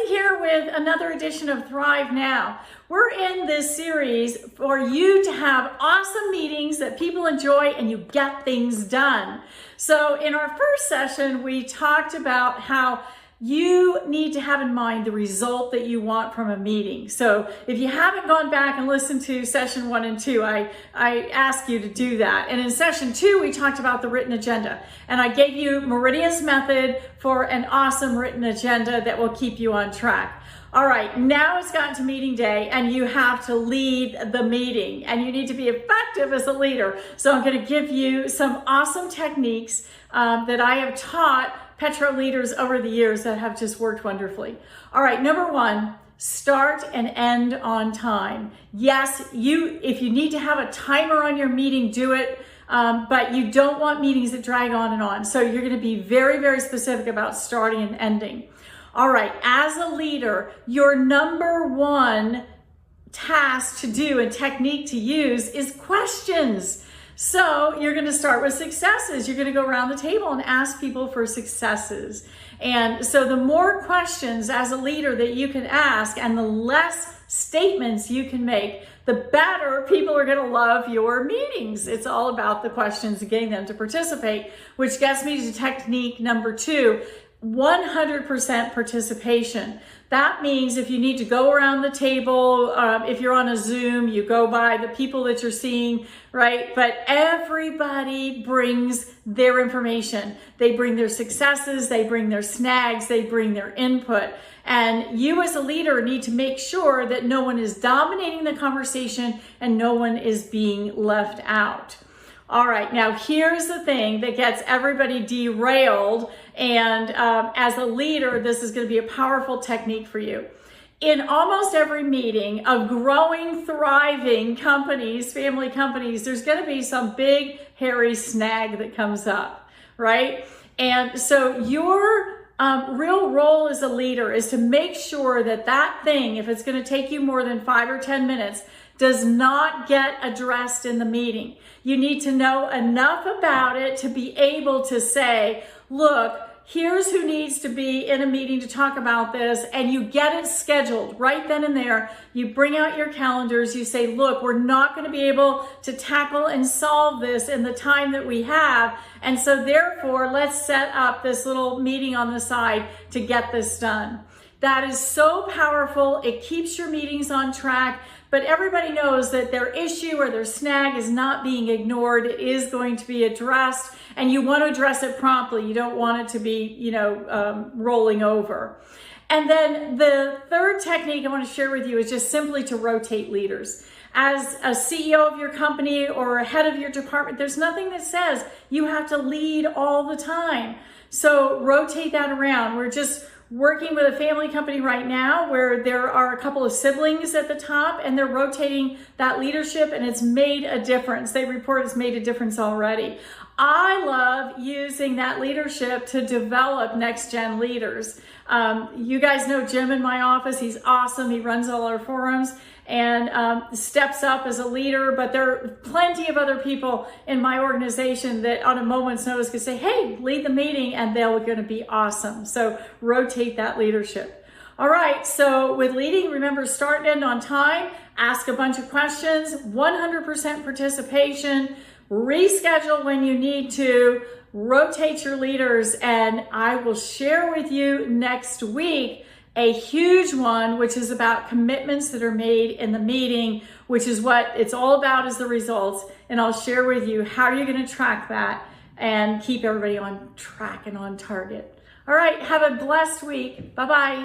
here with another edition of Thrive Now. We're in this series for you to have awesome meetings that people enjoy and you get things done. So in our first session, we talked about how you need to have in mind the result that you want from a meeting. So if you haven't gone back and listened to session 1 and 2, I ask you to do that. And in session 2, we talked about the written agenda. And I gave you Meridian's method for an awesome written agenda that will keep you on track. All right, now it's gotten to meeting day and you have to lead the meeting and you need to be effective as a leader. So I'm going to give you some awesome techniques that I have taught Petro leaders over the years that have just worked wonderfully. All right, number 1, start and end on time. Yes, if you need to have a timer on your meeting, do it, but you don't want meetings that drag on and on. So you're going to be very, very specific about starting and ending. All right, as a leader, your number 1 task to do and technique to use is questions. So you're going to start with successes. You're going to go around the table and ask people for successes. And so the more questions as a leader that you can ask and the less statements you can make, the better people are going to love your meetings. It's all about the questions and getting them to participate, which gets me to technique number 2. 100% participation. That means if you need to go around the table, if you're on a Zoom, you go by the people that you're seeing, right? But everybody brings their information. They bring their successes, they bring their snags, they bring their input. And you as a leader need to make sure that no one is dominating the conversation and no one is being left out. All right, now here's the thing that gets everybody derailed, and as a leader, this is going to be a powerful technique for you. In almost every meeting of growing, thriving companies, family companies, there's going to be some big, hairy snag that comes up, right? And so your real role as a leader is to make sure that that thing, if it's going to take you more than 5 or 10 minutes, does not get addressed in the meeting. You need to know enough about it to be able to say, look, here's who needs to be in a meeting to talk about this, and you get it scheduled right then and there. You bring out your calendars, you say, look, we're not going to be able to tackle and solve this in the time that we have, and so therefore, let's set up this little meeting on the side to get this done. That is so powerful. It keeps your meetings on track, but everybody knows that their issue or their snag is not being ignored. It is going to be addressed, and you want to address it promptly. You don't want it to be, rolling over. And then the third technique I want to share with you is just simply to rotate leaders. As a CEO of your company or a head of your department, there's nothing that says you have to lead all the time. So rotate that around. We're just working with a family company right now where there are a couple of siblings at the top and they're rotating that leadership, and it's made a difference. They report it's made a difference already. I love using that leadership to develop next-gen leaders. You guys know Jim in my office. He's awesome. He runs all our forums and steps up as a leader, but there are plenty of other people in my organization that on a moment's notice could say, hey, lead the meeting, and they're going to be awesome. So rotate that leadership. All right, so with leading, remember, start and end on time, ask a bunch of questions, 100% participation, reschedule when you need to, rotate your leaders, and I will share with you next week a huge one, which is about commitments that are made in the meeting, which is what it's all about, is the results. And I'll share with you how you're going to track that and keep everybody on track and on target. All right, have a blessed week. Bye-bye.